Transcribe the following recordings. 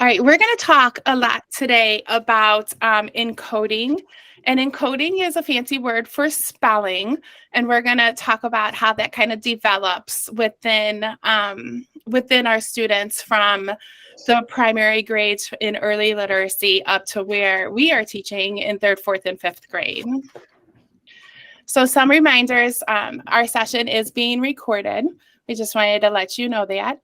All right, we're going to talk a lot today about encoding. And encoding is a fancy word for spelling. And we're going to talk about how that kind of develops within our students from the primary grades in early literacy up to where we are teaching in 3rd, 4th, and 5th grade. So some reminders, our session is being recorded. We just wanted to let you know that.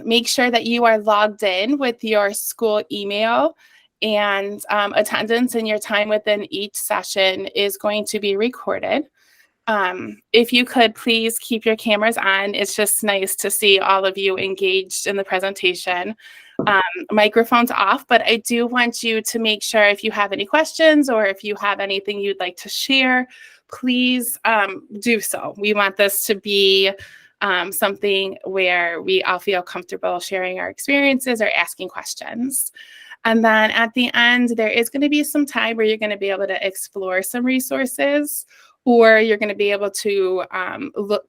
Make sure that you are logged in with your school email, and attendance and your time within each session is going to be recorded. If you could please keep your cameras on. It's just nice to see all of you engaged in the presentation. Microphones off, but I do want you to make sure if you have any questions or if you have anything you'd like to share, please do so. We want this to be something where we all feel comfortable sharing our experiences or asking questions. And then at the end, there is going to be some time where you're going to be able to explore some resources, or you're going to be able to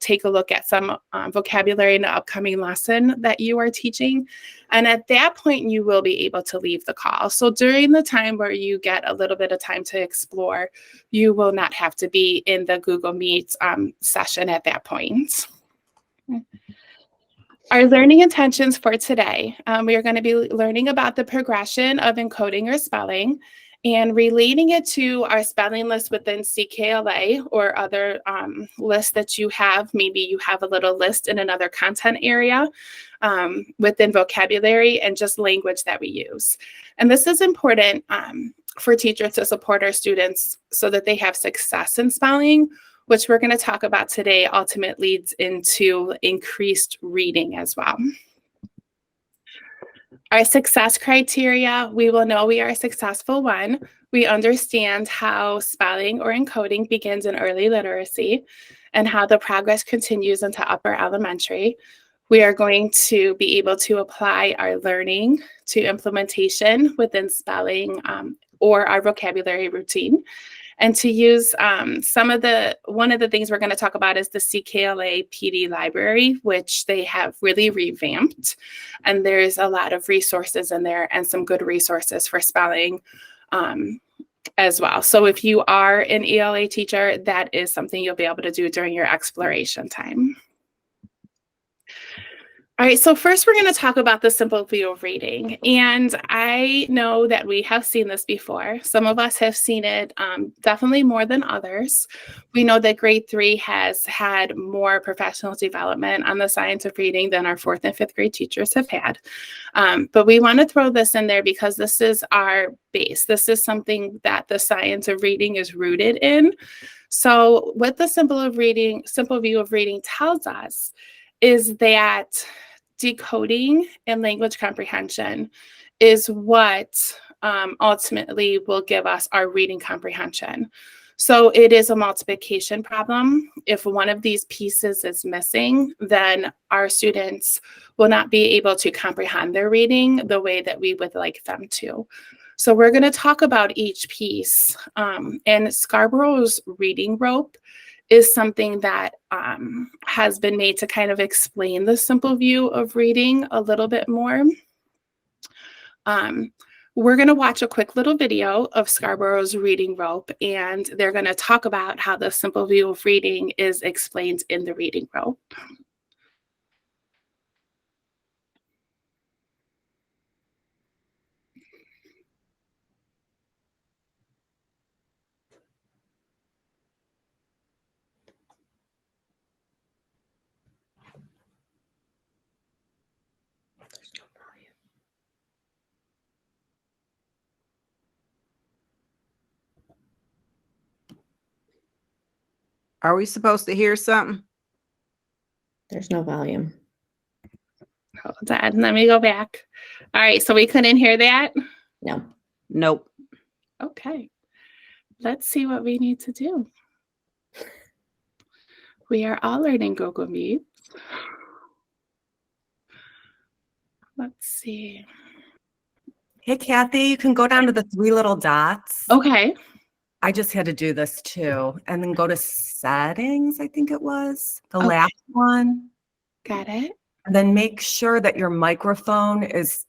take a look at some vocabulary in the upcoming lesson that you are teaching. And at that point, you will be able to leave the call. So during the time where you get a little bit of time to explore, you will not have to be in the Google Meet session at that point. Our learning intentions for today, we are going to be learning about the progression of encoding or spelling and relating it to our spelling list within CKLA or other lists that you have. Maybe you have a little list in another content area within vocabulary and just language that we use. And this is important for teachers to support our students so that they have success in spelling, which we're going to talk about today, ultimately leads into increased reading as well. Our success criteria, we will know we are a successful one. We understand how spelling or encoding begins in early literacy and how the progress continues into upper elementary. We are going to be able to apply our learning to implementation within spelling or our vocabulary routine. And to use one of the things we're going to talk about is the CKLA PD library, which they have really revamped. And there's a lot of resources in there and some good resources for spelling as well. So if you are an ELA teacher, that is something you'll be able to do during your exploration time. All right, so first we're going to talk about the simple view of reading. And I know that we have seen this before. Some of us have seen it definitely more than others. We know that grade 3 has had more professional development on the science of reading than our 4th and 5th grade teachers have had. But we want to throw this in there because this is our base. This is something that the science of reading is rooted in. So what the simple view of reading tells us is that decoding and language comprehension is what ultimately will give us our reading comprehension. So it is a multiplication problem. If one of these pieces is missing, then our students will not be able to comprehend their reading the way that we would like them to. So we're going to talk about each piece. And Scarborough's reading rope is something that has been made to kind of explain the simple view of reading a little bit more. We're going to watch a quick little video of Scarborough's reading rope, and they're going to talk about how the simple view of reading is explained in the reading rope. Are we supposed to hear something? There's no volume. Hold on, let me go back. All right, so we couldn't hear that? No. Nope. Okay, let's see what we need to do. We are all learning Google Meet. Let's see. Hey, Kathy, you can go down to the 3 little dots. Okay. I just had to do this too. And then go to settings, I think it was the Okay. last one. Got it. And then make sure that your microphone is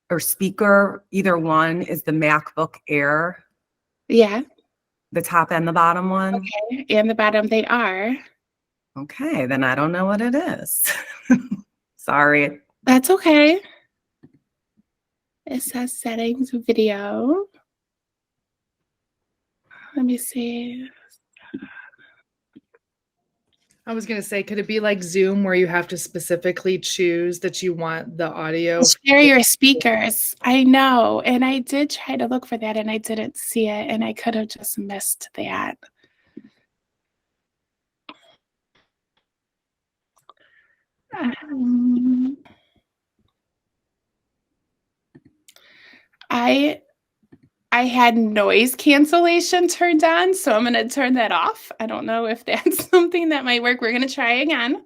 or speaker, either one, is the MacBook Air, Yeah. the top and the bottom one? Okay. And the bottom, they are. Okay, then I don't know what it is. Sorry. That's okay. It says settings video. Let me see. I was gonna say, could it be like Zoom where you have to specifically choose that you want the audio? Share your speakers. I know. And I did try to look for that and I didn't see it. And I could have just missed that. Um, I had noise cancellation turned on, so I'm gonna turn that off. I don't know if that's something that might work. We're gonna try again,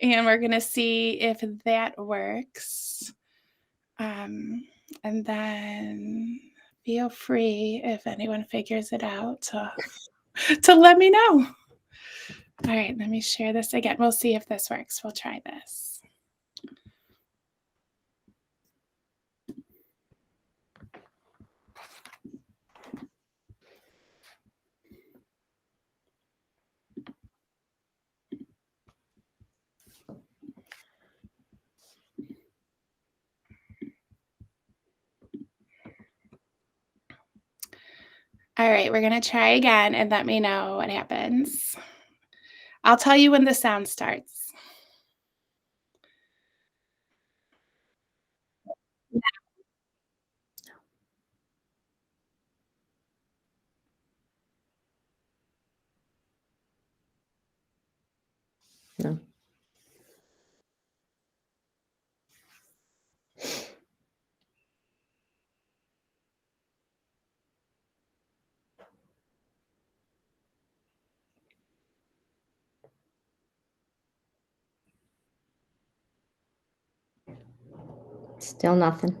and we're gonna see if that works. And then feel free if anyone figures it out to let me know. All right, let me share this again. We'll see if this works. We'll try this. All right, we're gonna try again and let me know what happens. I'll tell you when the sound starts. No. Still nothing.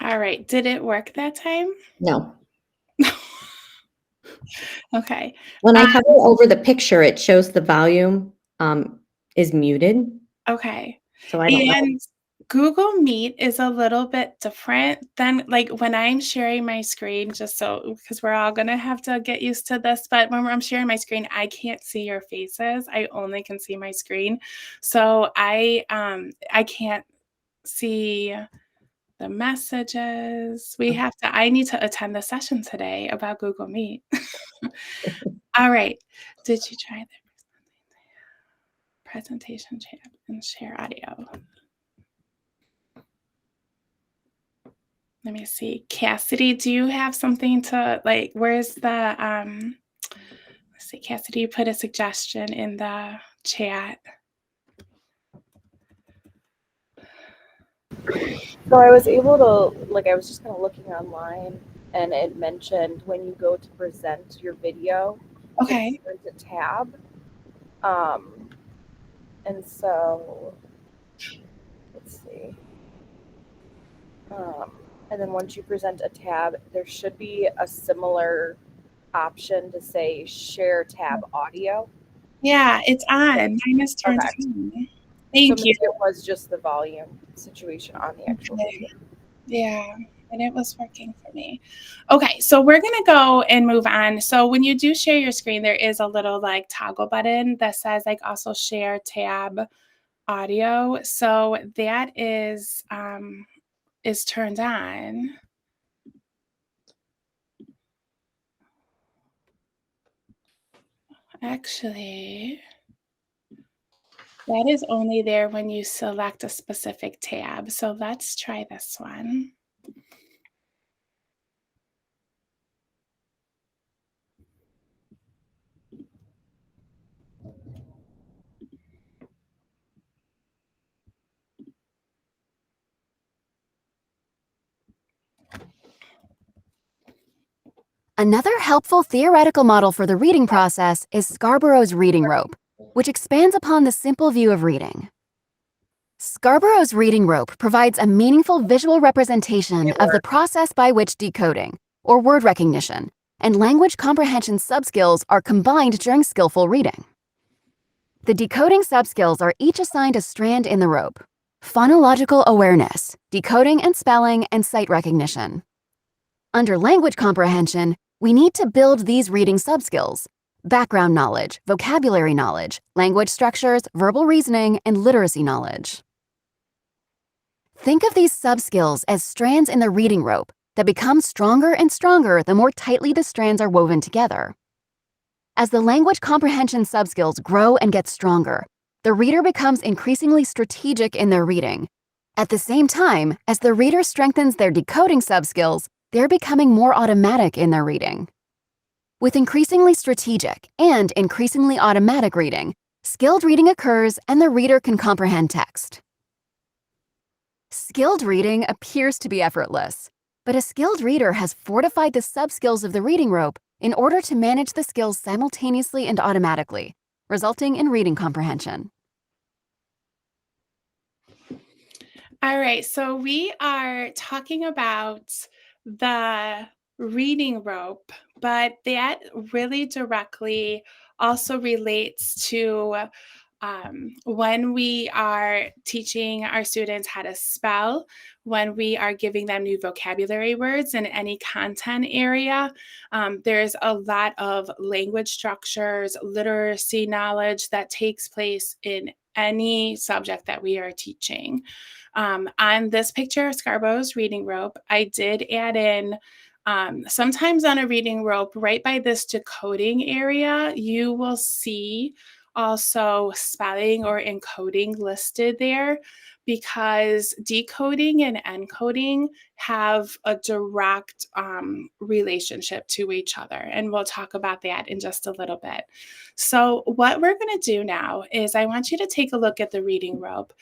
All right, did it work that time? No. Okay. When I hover over the picture, it shows the volume is muted. Okay. So I don't know. And Google Meet is a little bit different than like when I'm sharing my screen, just so because we're all gonna have to get used to this. But when I'm sharing my screen, I can't see your faces. I only can see my screen. So I can't see the messages. I need to attend the session today about Google Meet. All right. Did you try the presentation chat and share audio? Let me see. Cassidy, do you have something to like, where's the, let's see, Cassidy, you put a suggestion in the chat. So I was able to, like, I was just kind of looking online and it mentioned when you go to present your video, Okay. there's a tab. And so, let's see. And then once you present a tab, there should be a similar option to say share tab audio. Yeah, it's on. Mine is turned Okay. on. So Thank maybe you. it was just the volume situation on the actual Okay. video. Yeah, and it was working for me. Okay, so we're gonna go and move on. So when you do share your screen, there is a little like toggle button that says like also share tab audio. So that is turned on. Actually, that is only there when you select a specific tab. So let's try this one. Another helpful theoretical model for the reading process is Scarborough's reading rope, which expands upon the simple view of reading. Scarborough's reading rope provides a meaningful visual representation of the process by which decoding, or word recognition, and language comprehension subskills are combined during skillful reading. The decoding subskills are each assigned a strand in the rope: phonological awareness, decoding and spelling, and sight recognition. Under language comprehension, we need to build these reading subskills: background knowledge, vocabulary knowledge, language structures, verbal reasoning, and literacy knowledge. Think of these subskills as strands in the reading rope that become stronger and stronger the more tightly the strands are woven together. As the language comprehension subskills grow and get stronger, the reader becomes increasingly strategic in their reading. At the same time, as the reader strengthens their decoding subskills, they're becoming more automatic in their reading. With increasingly strategic and increasingly automatic reading, skilled reading occurs and the reader can comprehend text. Skilled reading appears to be effortless, but a skilled reader has fortified the subskills of the reading rope in order to manage the skills simultaneously and automatically, resulting in reading comprehension. All right, so we are talking about the reading rope, but that really directly also relates to when we are teaching our students how to spell, when we are giving them new vocabulary words in any content area. There's a lot of language structures, literacy knowledge that takes place in any subject that we are teaching. On this picture, Scarborough's reading rope, I did add in sometimes on a reading rope, right by this decoding area, you will see also spelling or encoding listed there, because decoding and encoding have a direct relationship to each other. And we'll talk about that in just a little bit. So what we're going to do now is I want you to take a look at the reading rope.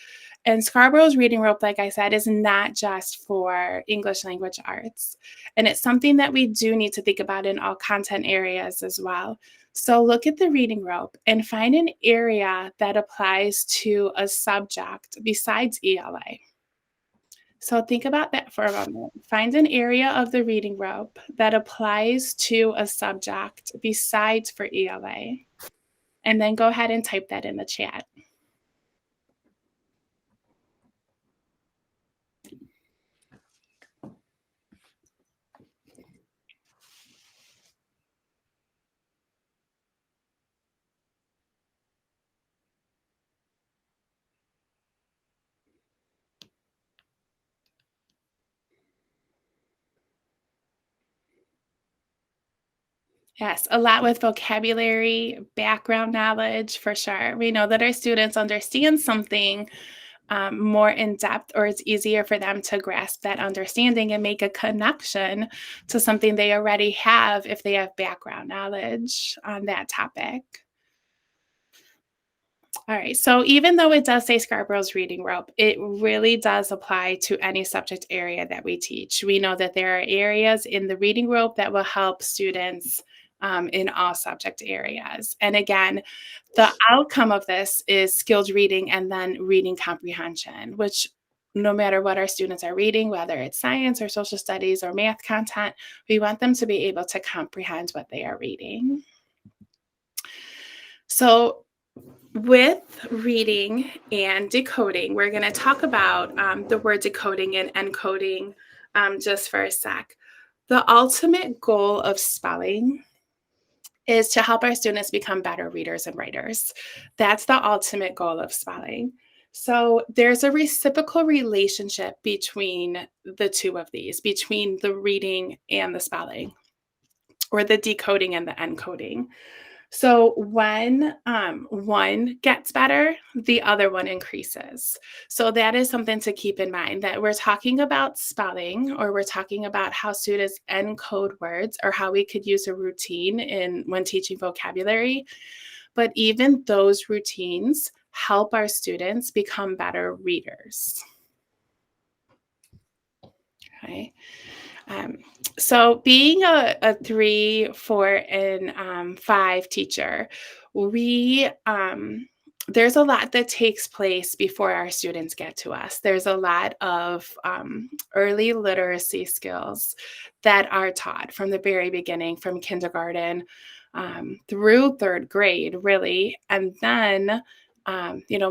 And Scarborough's reading rope, like I said, is not just for English language arts. And it's something that we do need to think about in all content areas as well. So look at the reading rope and find an area that applies to a subject besides ELA. So think about that for a moment. Find an area of the reading rope that applies to a subject besides for ELA. And then go ahead and type that in the chat. Yes, a lot with vocabulary, background knowledge, for sure. We know that our students understand something more in depth, or it's easier for them to grasp that understanding and make a connection to something they already have if they have background knowledge on that topic. All right, so even though it does say Scarborough's reading rope, it really does apply to any subject area that we teach. We know that there are areas in the reading rope that will help students in all subject areas. And again, the outcome of this is skilled reading and then reading comprehension, which no matter what our students are reading, whether it's science or social studies or math content, we want them to be able to comprehend what they are reading. So with reading and decoding, we're going to talk about the word decoding and encoding just for a sec. The ultimate goal of spelling is to help our students become better readers and writers. That's the ultimate goal of spelling. So there's a reciprocal relationship between the two of these, between the reading and the spelling, or the decoding and the encoding. So when one gets better, the other one increases. So that is something to keep in mind, that we're talking about spelling, or we're talking about how students encode words, or how we could use a routine in when teaching vocabulary. But even those routines help our students become better readers. Okay. So being a 3, 4, and 5 teacher, we there's a lot that takes place before our students get to us. There's a lot of early literacy skills that are taught from the very beginning, from kindergarten through 3rd grade, really. And then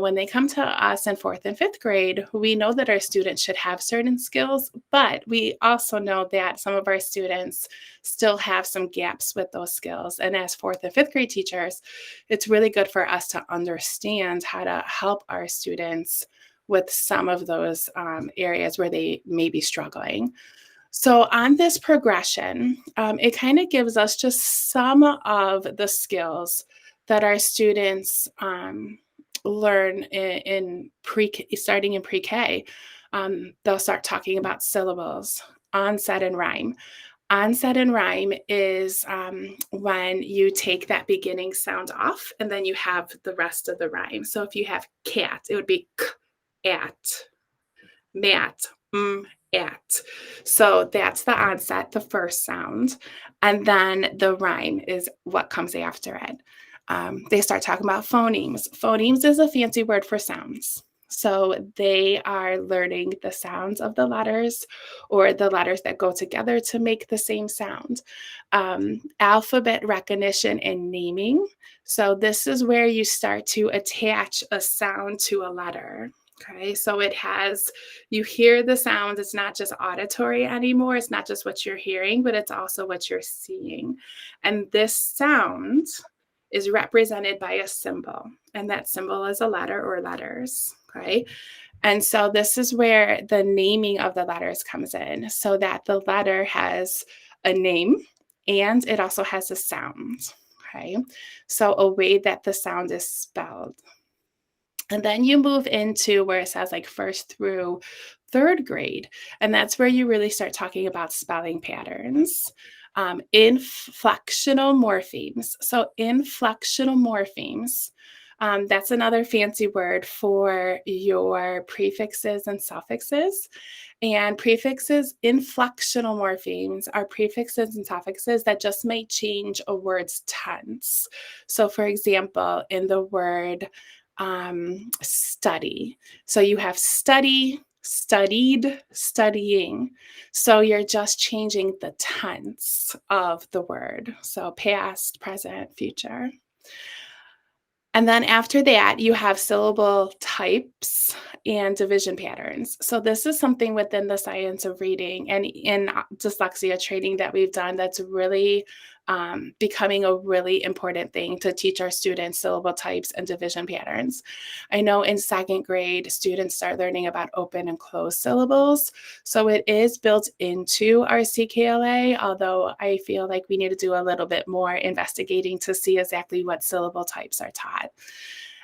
when they come to us in 4th and 5th grade, we know that our students should have certain skills, but we also know that some of our students still have some gaps with those skills. And as 4th and 5th grade teachers, it's really good for us to understand how to help our students with some of those areas where they may be struggling. So on this progression, it kind of gives us just some of the skills that our students learn in starting in pre-K. They'll start talking about syllables, onset, and rhyme. Onset and rhyme is when you take that beginning sound off and then you have the rest of the rhyme. So if you have cat, it would be k, at, mat, at. So that's the onset, the first sound. And then the rhyme is what comes after it. They start talking about phonemes. Phonemes is a fancy word for sounds. So they are learning the sounds of the letters, or the letters that go together to make the same sound. Alphabet recognition and naming. So this is where you start to attach a sound to a letter. Okay, so you hear the sound. It's not just auditory anymore. It's not just what you're hearing, but it's also what you're seeing. And this sound is represented by a symbol, and that symbol is a letter or letters. Okay, and so this is where the naming of the letters comes in, so that the letter has a name and it also has a sound. Okay, so a way that the sound is spelled. And then you move into where it says like 1st through 3rd grade. And that's where you really start talking about spelling patterns. Inflectional morphemes. So inflectional morphemes, that's another fancy word for your prefixes and suffixes. And prefixes, inflectional morphemes, are prefixes and suffixes that just may change a word's tense. So for example, in the word study. So you have study, studied, studying. So you're just changing the tense of the word. So past, present, future. And then after that, you have syllable types and division patterns. So this is something within the science of reading and in dyslexia training that we've done that's really becoming a really important thing to teach our students syllable types and division patterns. I know in 2nd grade, students start learning about open and closed syllables. So it is built into our CKLA, although I feel like we need to do a little bit more investigating to see exactly what syllable types are taught.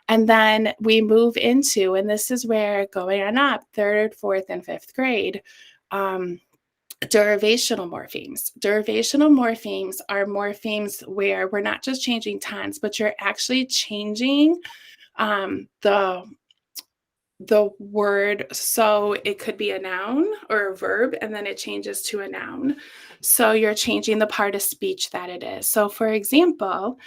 And then we move into, and this is where going on up, 3rd, 4th, and 5th grade, derivational morphemes. Derivational morphemes are morphemes where we're not just changing tense, but you're actually changing the word. So it could be a noun or a verb, and then it changes to a noun. So you're changing the part of speech that it is. So for example,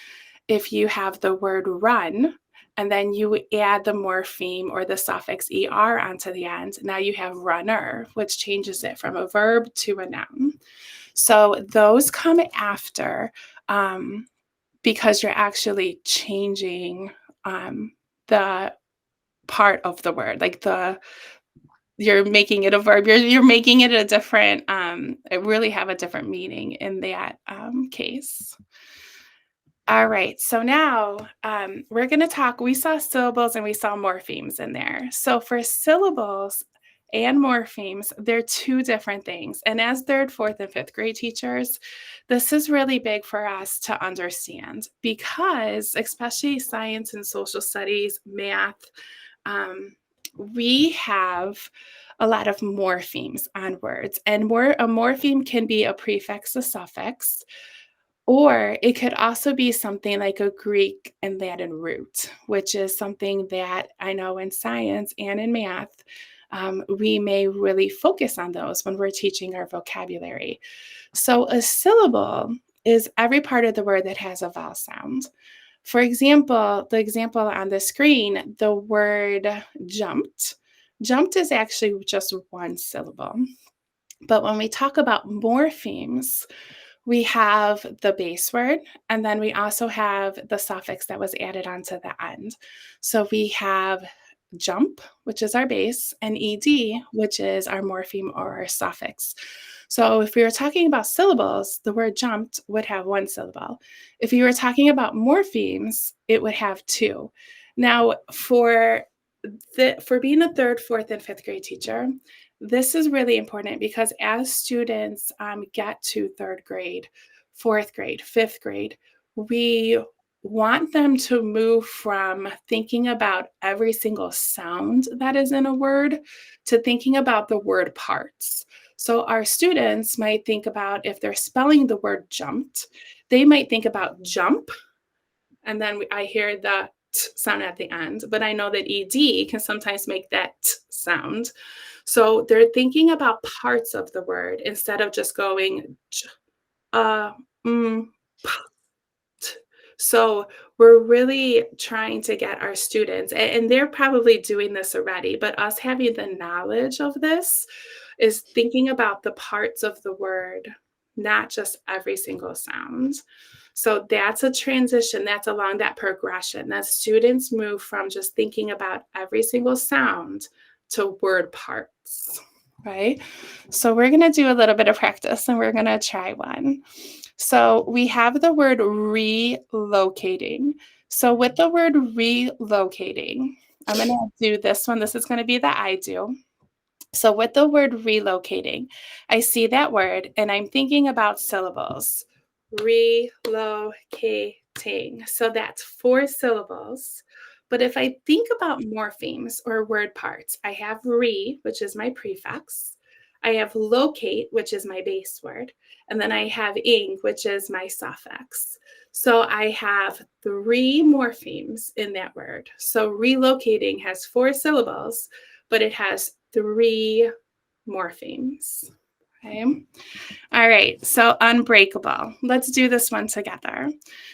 if you have the word run, and then you add the morpheme or the suffix er onto the end, now you have runner, which changes it from a verb to a noun. So those come after because you're actually changing the part of the word, like you're making it a verb, you're making it a different, it really have a different meaning in that case. All right, so now we're going to talk, we saw syllables and we saw morphemes in there. So for syllables, and morphemes, they're two different things. And as third, fourth, and fifth grade teachers, this is really big for us to understand because, especially science and social studies, math, we have a lot of morphemes on words. And a morpheme can be a prefix, a suffix, or it could also be something like a Greek and Latin root, which is something that I know in science and in math, we may really focus on those when we're teaching our vocabulary. So a syllable is every part of the word that has a vowel sound. For example, the example on the screen, the word jumped. Jumped is actually just one syllable. But when we talk about morphemes, we have the base word, and then we also have the suffix that was added onto the end. So we have jump, which is our base, and ed, which is our morpheme or our suffix. So if we were talking about syllables, the word jumped would have one syllable. If you were talking about morphemes, it would have two. Now, for being a third, fourth, and fifth grade teacher, this is really important because as students get to third grade, fourth grade, fifth grade, we want them to move from thinking about every single sound that is in a word to thinking about the word parts. So our students might think about, if they're spelling the word jumped, they might think about jump, and then I hear the t sound at the end, but I know that ed can sometimes make that t sound. So they're thinking about parts of the word instead of just going p, t. So we're really trying to get our students, and they're probably doing this already, but us having the knowledge of this is thinking about the parts of the word, not just every single sound. So that's a transition, that's along that progression, that students move from just thinking about every single sound to word parts, right? So we're going to do a little bit of practice and we're going to try one. So we have the word relocating. So with the word relocating, I'm going to do this one. This is going to be the I do. So with the word relocating, I see that word and I'm thinking about syllables. Relocating. So that's 4 syllables. But if I think about morphemes or word parts, I have re, which is my prefix. I have locate, which is my base word. And then I have ing, which is my suffix. So I have 3 morphemes in that word. So relocating has 4 syllables, but it has 3 morphemes. Okay. All right. So unbreakable. Let's do this one together.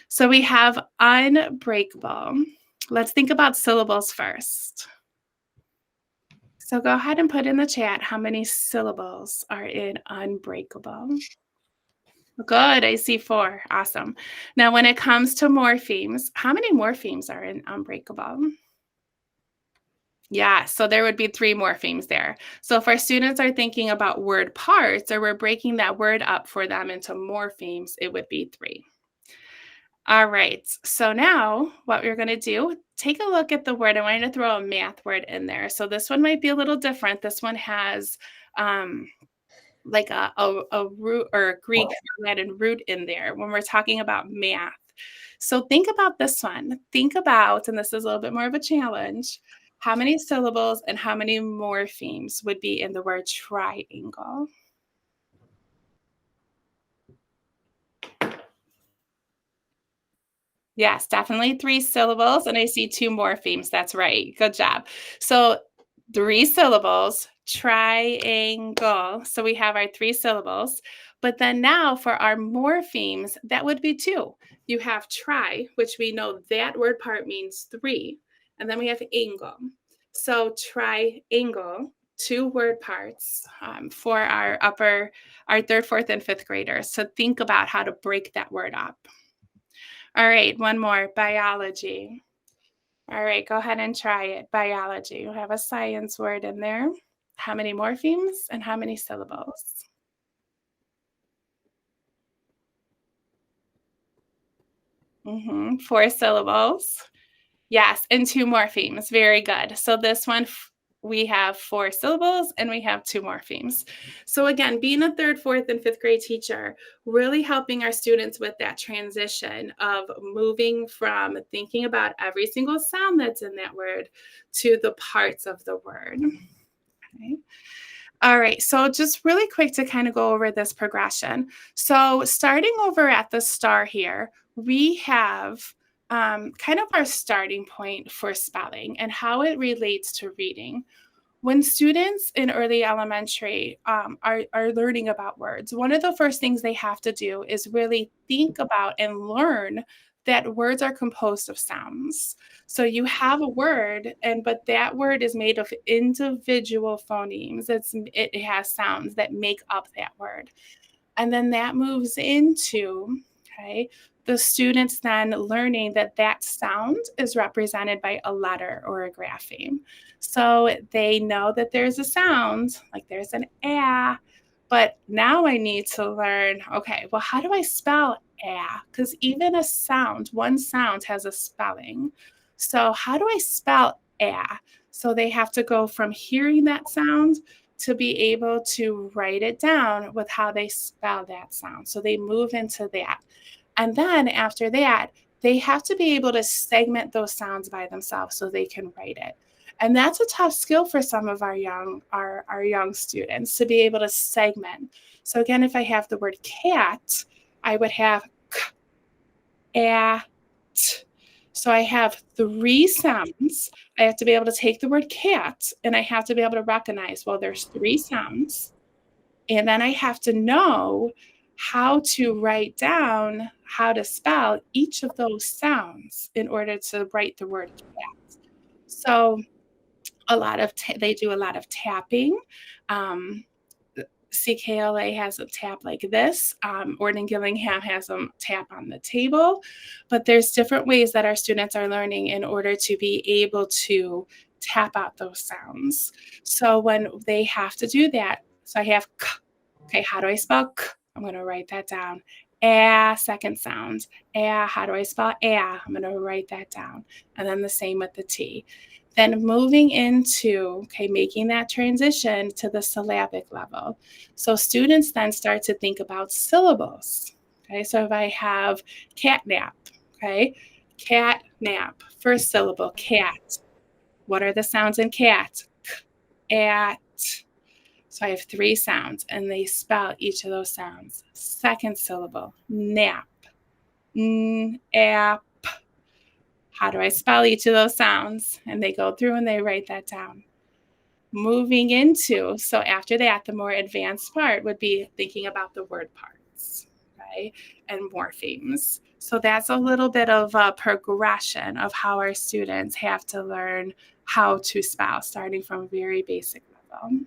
So we have unbreakable. Let's think about syllables first. So go ahead and put in the chat how many syllables are in unbreakable. Good. I see 4. Awesome. Now, when it comes to morphemes, how many morphemes are in unbreakable? Yeah, so there would be 3 morphemes there. So if our students are thinking about word parts or we're breaking that word up for them into morphemes, it would be 3. All right, so now what we're going to do, take a look at the word. I want you to throw a math word in there. So this one might be a little different. This one has like a root or a Greek or Latin root in there when we're talking about math. So think about this one. Think about, and this is a little bit more of a challenge, how many syllables and how many morphemes would be in the word triangle? Yes, definitely 3 syllables, and I see 2 morphemes. That's right. Good job. So 3 syllables, triangle. So we have our 3 syllables. But then now for our morphemes, that would be 2. You have tri, which we know that word part means 3. And then we have angle. So triangle, 2 word parts for our 3rd, 4th, and 5th graders. So think about how to break that word up. All right, one more, biology. All right, go ahead and try it. Biology. You have a science word in there. How many morphemes and how many syllables? Mm-hmm. 4 syllables. Yes, and 2 morphemes. Very good. So this one, we have 4 syllables, and we have 2 morphemes. So again, being a 3rd, 4th, and 5th grade teacher, really helping our students with that transition of moving from thinking about every single sound that's in that word to the parts of the word. Okay. All right, so just really quick to kind of go over this progression. So starting over at the star here, we have kind of our starting point for spelling and how it relates to reading. When students in early elementary are learning about words, one of the first things they have to do is really think about and learn that words are composed of sounds. So you have a word, but that word is made of individual phonemes. It has sounds that make up that word. And then that moves into, okay, the students then learning that that sound is represented by a letter or a grapheme. So they know that there's a sound, like there's an ah, but now I need to learn, okay, well, how do I spell ah? Because even a sound, one sound has a spelling. So how do I spell ah? So they have to go from hearing that sound to be able to write it down with how they spell that sound. So they move into that. And then after that, they have to be able to segment those sounds by themselves so they can write it. And that's a tough skill for some of our young students to be able to segment. So again, if I have the word cat, I would have k, a, t. So I have 3 sounds. I have to be able to take the word cat, and I have to be able to recognize, well, there's 3 sounds. And then I have to know how to write down how to spell each of those sounds in order to write the word cat. So they do a lot of tapping. Um, CKLA has a tap like this. Orden Gillingham has them tap on the table. But there's different ways that our students are learning in order to be able to tap out those sounds. So when they have to do that, so I have k. Okay, how do I spell k? I'm going to write that down. Ah, second sound. Ah, how do I spell ah? I'm going to write that down. And then the same with the T. Then moving into, okay, making that transition to the syllabic level. So students then start to think about syllables. Okay, so if I have catnap, okay, catnap, first syllable, cat. What are the sounds in cat? K, at. So I have 3 sounds, and they spell each of those sounds. Second syllable, nap, n, ap. How do I spell each of those sounds? And they go through and they write that down. Moving into, so after that, the more advanced part would be thinking about the word parts, okay, and morphemes. So that's a little bit of a progression of how our students have to learn how to spell, starting from very basic level.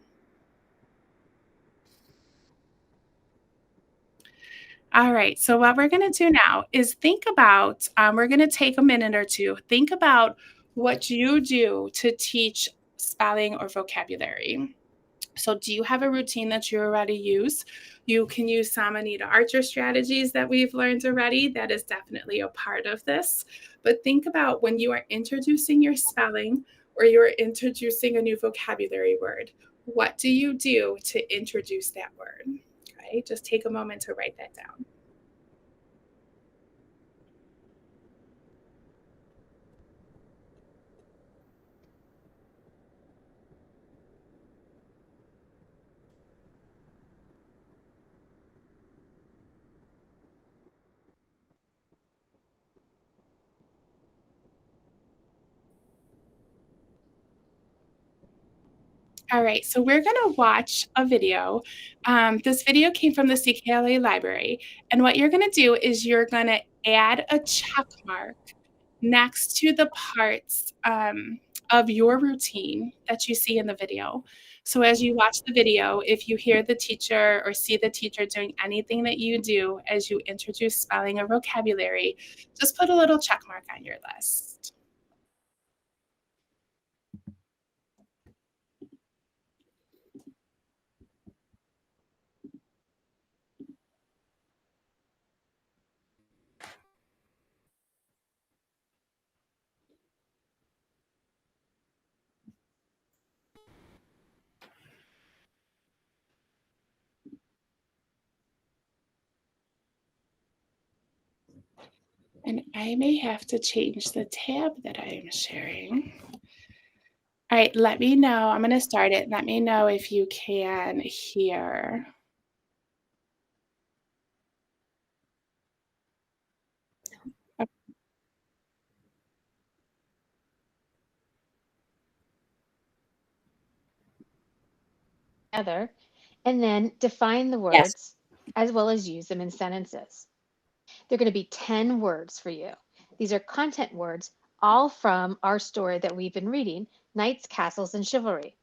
All right, so what we're going to do now is think about, we're going to take a minute or two, think about what you do to teach spelling or vocabulary. So do you have a routine that you already use? You can use some Anita Archer strategies that we've learned already. That is definitely a part of this. But think about when you are introducing your spelling or you're introducing a new vocabulary word, what do you do to introduce that word? Okay, just take a moment to write that down. All right, so we're going to watch a video. This video came from the CKLA library. And what you're going to do is you're going to add a check mark next to the parts of your routine that you see in the video. So as you watch the video, if you hear the teacher or see the teacher doing anything that you do as you introduce spelling or vocabulary, just put a little check mark on your list. And I may have to change the tab that I am sharing. All right, let me know. I'm going to start it. Let me know if you can hear. Together, and then define the Yes. words as well as use them in sentences. They're going to be 10 words for you. These are content words, all from our story that we've been reading, Knights, Castles, and Chivalry.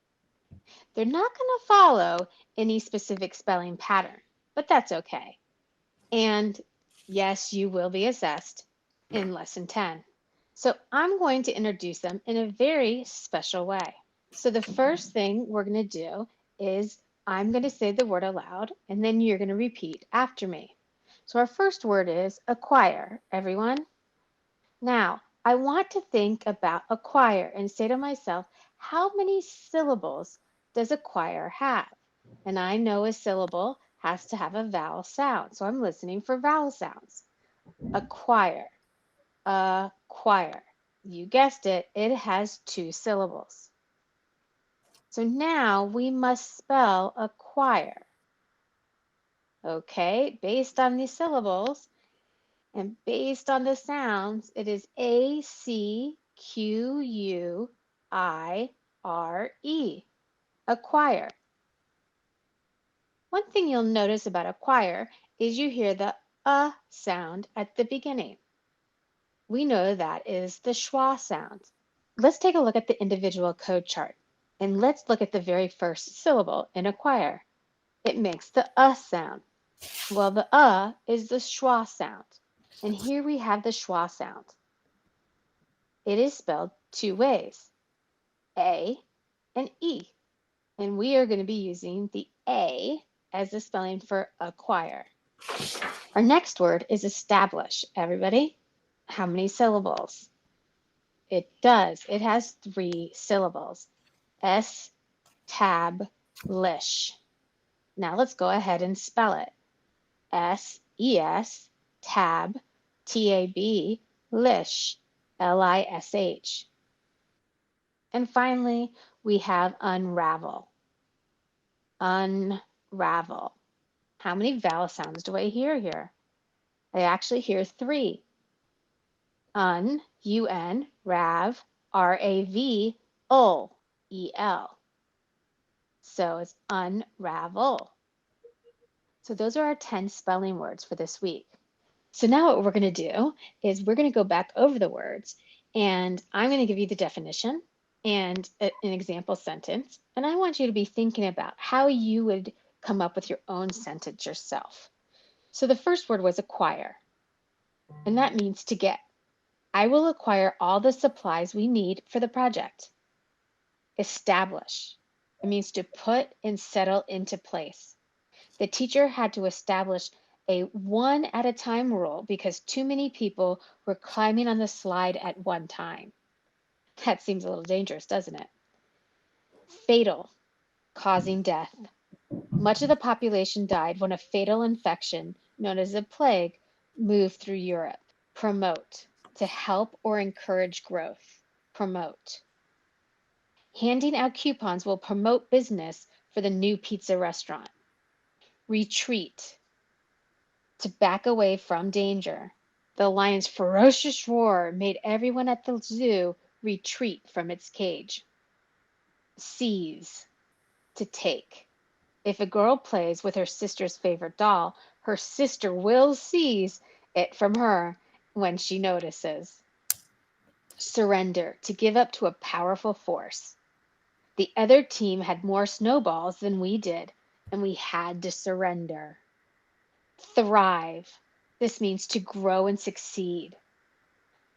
They're not going to follow any specific spelling pattern, but that's okay. And yes, you will be assessed in lesson 10. So I'm going to introduce them in a very special way. So the first thing we're going to do is I'm going to say the word aloud, and then you're going to repeat after me. So our first word is acquire, everyone. Now, I want to think about acquire and say to myself, how many syllables does acquire have? And I know a syllable has to have a vowel sound, so I'm listening for vowel sounds. Acquire, acquire. You guessed it, it has 2 syllables. So now we must spell acquire. Okay, based on these syllables and based on the sounds, it is A-C-Q-U-I-R-E, acquire. One thing you'll notice about acquire is you hear the sound at the beginning. We know that is the schwa sound. Let's take a look at the individual code chart, and let's look at the very first syllable in acquire. It makes the sound. Well, the is the schwa sound. And here we have the schwa sound. It is spelled 2 ways, A and E. And we are going to be using the A as the spelling for acquire. Our next word is establish, everybody. How many syllables? It does. It has 3 syllables. S-tab-lish. Now let's go ahead and spell it. S-E-S, tab, T-A-B, lish, L-I-S-H. And finally, we have unravel. Unravel. How many vowel sounds do I hear here? I actually hear 3. Un, U-N, rav, R-A-V, ul, E-L. So it's unravel. So those are our 10 spelling words for this week. So now what we're going to do is we're going to go back over the words, and I'm going to give you the definition and an example sentence. And I want you to be thinking about how you would come up with your own sentence yourself. So the first word was acquire, and that means to get. I will acquire all the supplies we need for the project. Establish. It means to put and settle into place. The teacher had to establish a 1 at a time rule because too many people were climbing on the slide at one time. That seems a little dangerous, doesn't it? Fatal, causing death. Much of the population died when a fatal infection, known as a plague, moved through Europe. Promote, to help or encourage growth. Promote. Handing out coupons will promote business for the new pizza restaurant. Retreat, to back away from danger. The lion's ferocious roar made everyone at the zoo retreat from its cage. Seize, to take. If a girl plays with her sister's favorite doll, her sister will seize it from her when she notices. Surrender, to give up to a powerful force. The other team had more snowballs than we did, and we had to surrender. Thrive. This means to grow and succeed.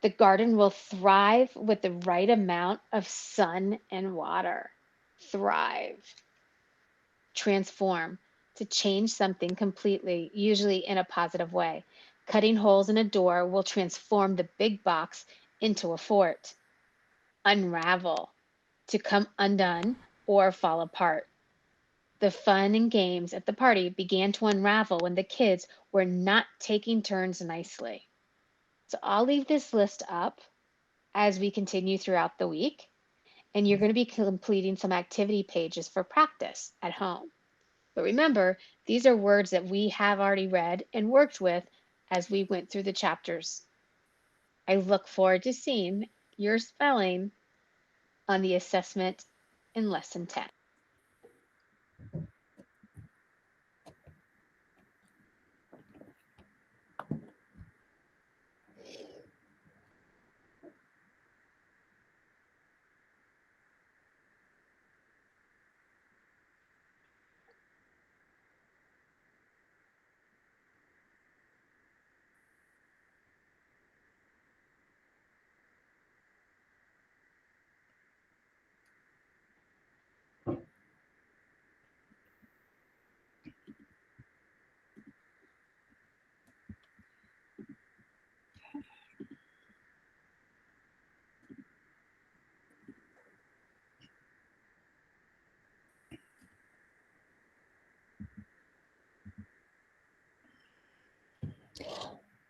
The garden will thrive with the right amount of sun and water. Thrive. Transform. To change something completely, usually in a positive way. Cutting holes in a door will transform the big box into a fort. Unravel. To come undone or fall apart. The fun and games at the party began to unravel when the kids were not taking turns nicely. So I'll leave this list up as we continue throughout the week, and you're going to be completing some activity pages for practice at home. But remember, these are words that we have already read and worked with as we went through the chapters. I look forward to seeing your spelling on the assessment in lesson 10.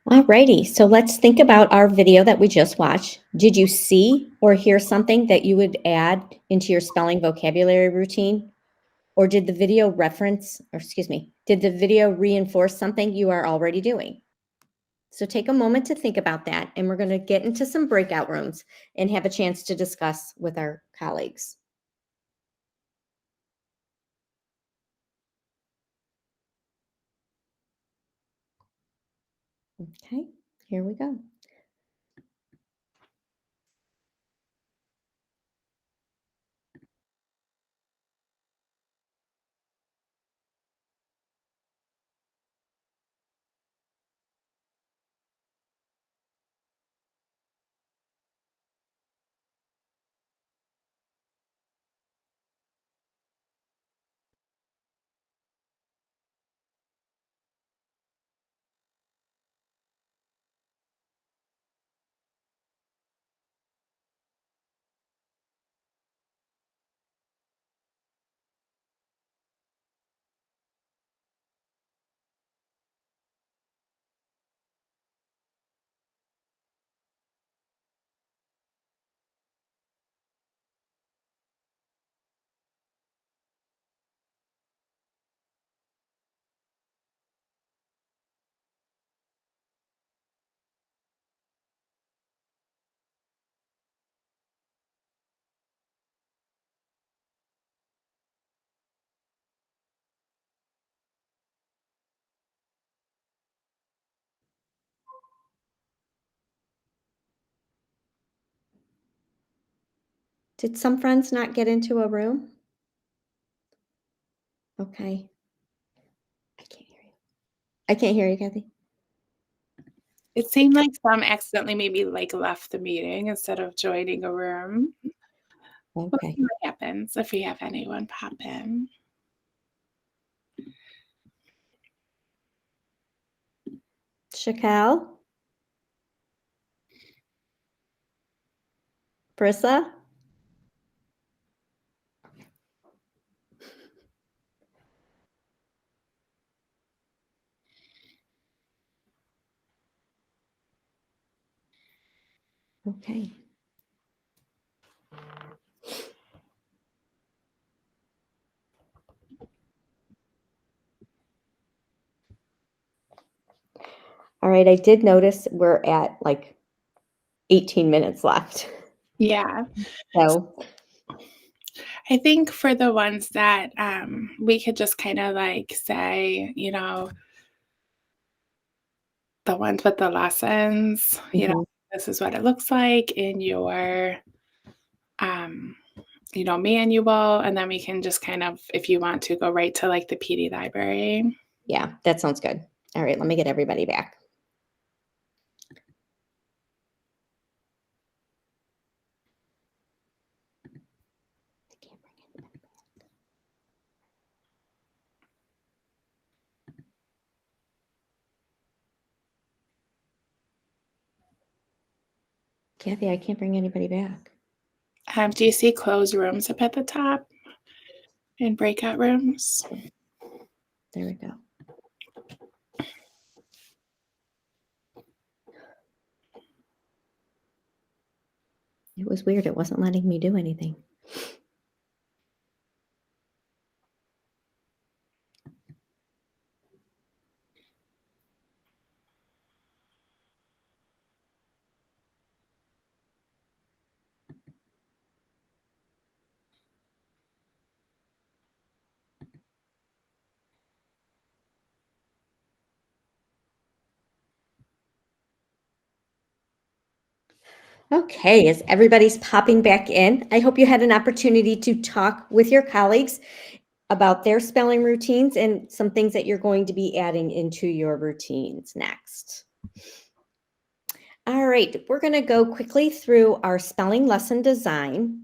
Alrighty, so let's think about our video that we just watched. Did you see or hear something that you would add into your spelling vocabulary routine? Or did the video did the video reinforce something you are already doing? So take a moment to think about that, and we're going to get into some breakout rooms and have a chance to discuss with our colleagues. Okay, here we go. Did some friends not get into a room? Okay. I can't hear you. I can't hear you, Kathy. It seemed like some accidentally maybe like left the meeting instead of joining a room. We'll Okay. see what happens if we have anyone pop in. Shakel? Brissa? Okay. All right, I did notice we're at like 18 minutes left. Yeah. So, I think for the ones that we could just kind of like say, you know, the ones with the lessons, you know, this is what it looks like in your, um, you know, manual. And then we can just kind of, if you want to, go right to like the PD library. yeah, that sounds good. All right, let me get everybody back. Kathy, I can't bring anybody back. Do you see closed rooms up at the top and breakout rooms? There we go. It was weird. It wasn't letting me do anything. Okay, as everybody's popping back in, I hope you had an opportunity to talk with your colleagues about their spelling routines and some things that you're going to be adding into your routines next. All right, we're going to go quickly through our spelling lesson design.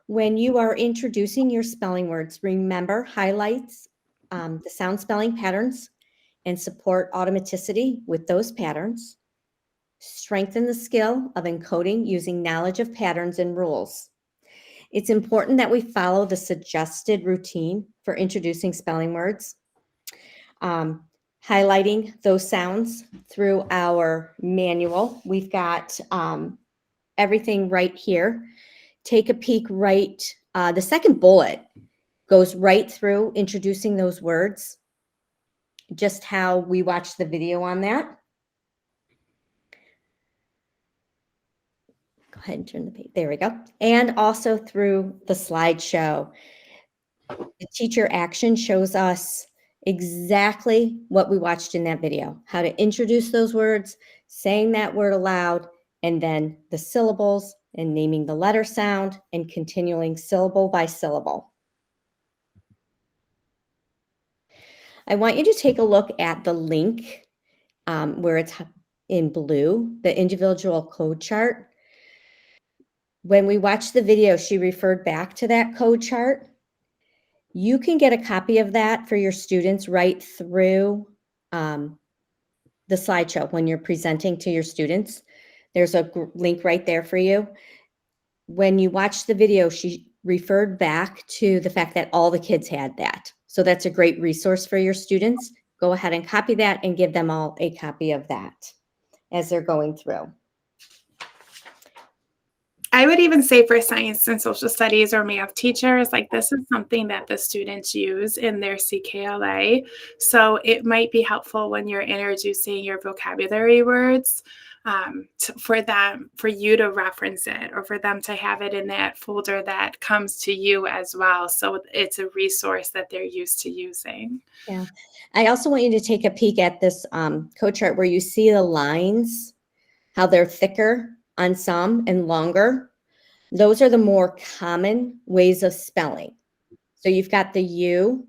When you are introducing your spelling words, remember highlights the sound spelling patterns and support automaticity with those patterns. Strengthen the skill of encoding using knowledge of patterns and rules. It's important that we follow the suggested routine for introducing spelling words. Highlighting those sounds through our manual. We've got everything right here. Take a peek right, the second bullet goes right through introducing those words, just how we watched the video on that. Go ahead and turn the page. There we go. And also through the slideshow. The teacher action shows us exactly what we watched in that video, how to introduce those words, saying that word aloud, and then the syllables and naming the letter sound and continuing syllable by syllable. I want you to take a look at the link where it's in blue, the individual code chart. When we watched the video, she referred back to that code chart. You can get a copy of that for your students right through the slideshow when you're presenting to your students. There's a link right there for you. When you watch the video, she referred back to the fact that all the kids had that. So that's a great resource for your students. Go ahead and copy that and give them all a copy of that as they're going through. I would even say for science and social studies or math teachers, like this is something that the students use in their CKLA. So it might be helpful when you're introducing your vocabulary words for you to reference it or for them to have it in that folder that comes to you as well. So it's a resource that they're used to using. Yeah. I also want you to take a peek at this code chart where you see the lines, how they're thicker on some and longer. Those are the more common ways of spelling. So you've got the U.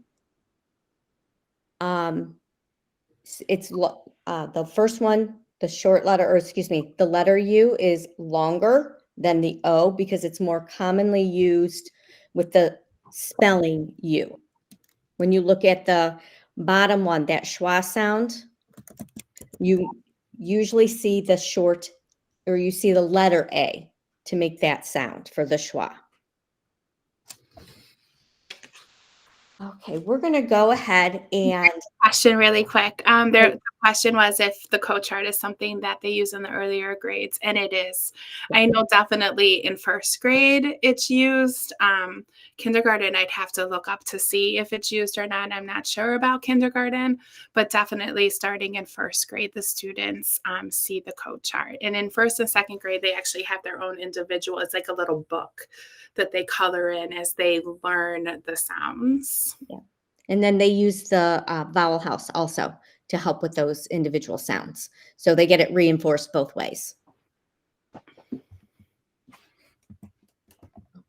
It's the first one, the short letter, or excuse me, the letter U is longer than the O because it's more commonly used with the spelling U. When you look at the bottom one, that schwa sound, you usually see the short, or you see the letter A to make that sound for the schwa. Okay, we're going to go ahead and Question really quick. The question was if the code chart is something that they use in the earlier grades, and it is. I know definitely in first grade it's used. Kindergarten, I'd have to look up to see if it's used or not. I'm not sure about kindergarten, but definitely starting in first grade, the students see the code chart. And in first and second grade, they actually have their own individual, it's like a little book that they color in as they learn the sounds. Yeah. And then they use the vowel house also to help with those individual sounds. So they get it reinforced both ways.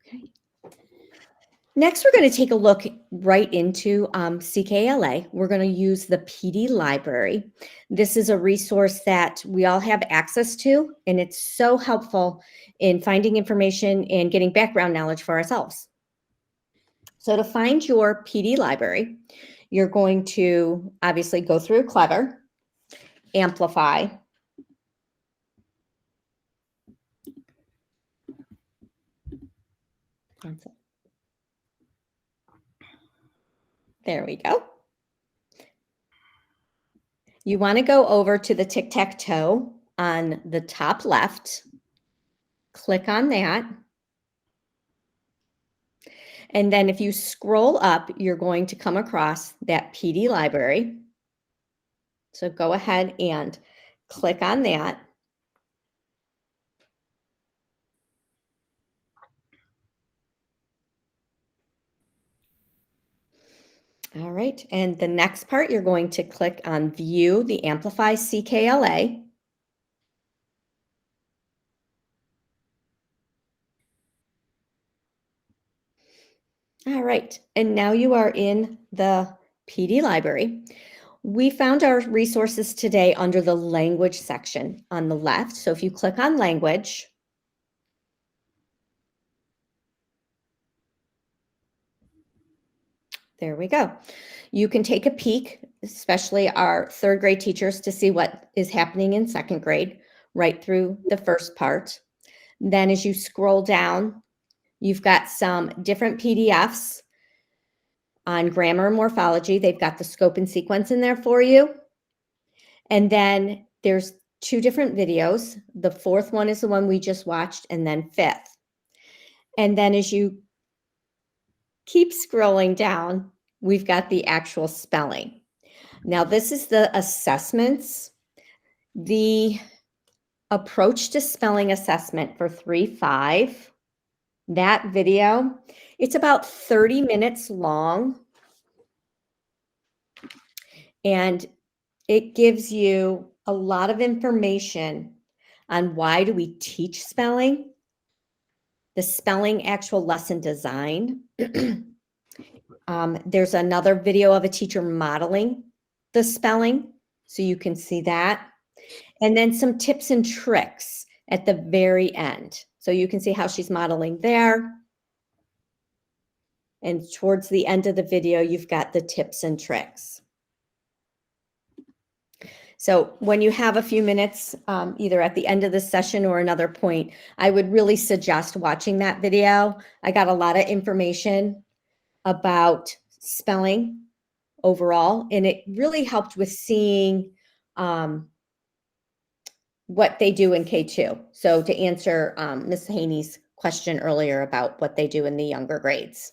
Okay. Next, we're going to take a look right into CKLA. We're going to use the PD library. This is a resource that we all have access to, and it's so helpful in finding information and getting background knowledge for ourselves. So to find your PD library, you're going to obviously go through Clever, Amplify, there we go. You want to go over to the tic-tac-toe on the top left. click on that. And then if you scroll up, you're going to come across that PD library. So go ahead and click on that. All right, and the next part, you're going to click on View the Amplify CKLA. All right, and now you are in the PD library. We found our resources today under the language section on the left. So if you click on language, there we go. You can take a peek, especially our third grade teachers, to see what is happening in second grade right through the first part. Then as you scroll down, you've got some different PDFs on grammar and morphology. They've got the scope and sequence in there for you. And then there's 2 different videos. The 4th one is the one we just watched, and then 5th. And then as you keep scrolling down, we've got the actual spelling. Now, this is the assessments. The approach to spelling assessment for 3-5, that video, it's about 30 minutes long. And it gives you a lot of information on why do we teach spelling, the spelling actual lesson design. There's another video of a teacher modeling the spelling, so you can see that. And then some tips and tricks at the very end. So you can see how she's modeling there. And towards the end of the video, you've got the tips and tricks. So when you have a few minutes, either at the end of the session or another point, I would really suggest watching that video. I got a lot of information about spelling overall, and it really helped with seeing what they do in K2. So to answer Ms. Haney's question earlier about what they do in the younger grades.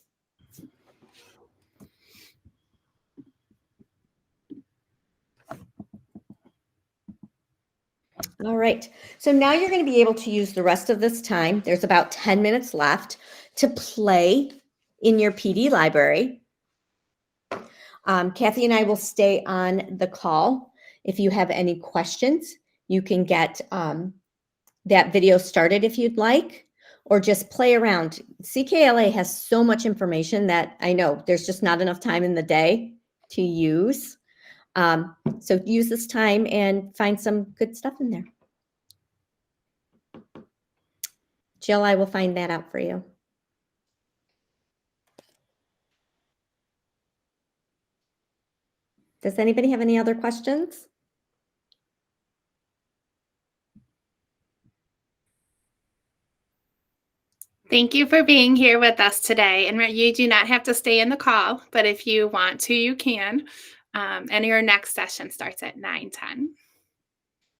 All right, so now you're going to be able to use the rest of this time. There's about 10 minutes left to play in your PD library. Kathy and I will stay on the call. If you have any questions, you can get that video started if you'd like, or just play around. CKLA has so much information that I know there's just not enough time in the day to use. So use this time and find some good stuff in there. Jill, I will find that out for you. Does anybody have any other questions? Thank you for being here with us today. And you do not have to stay in the call, but if you want to, you can. And your next session starts at 9:10.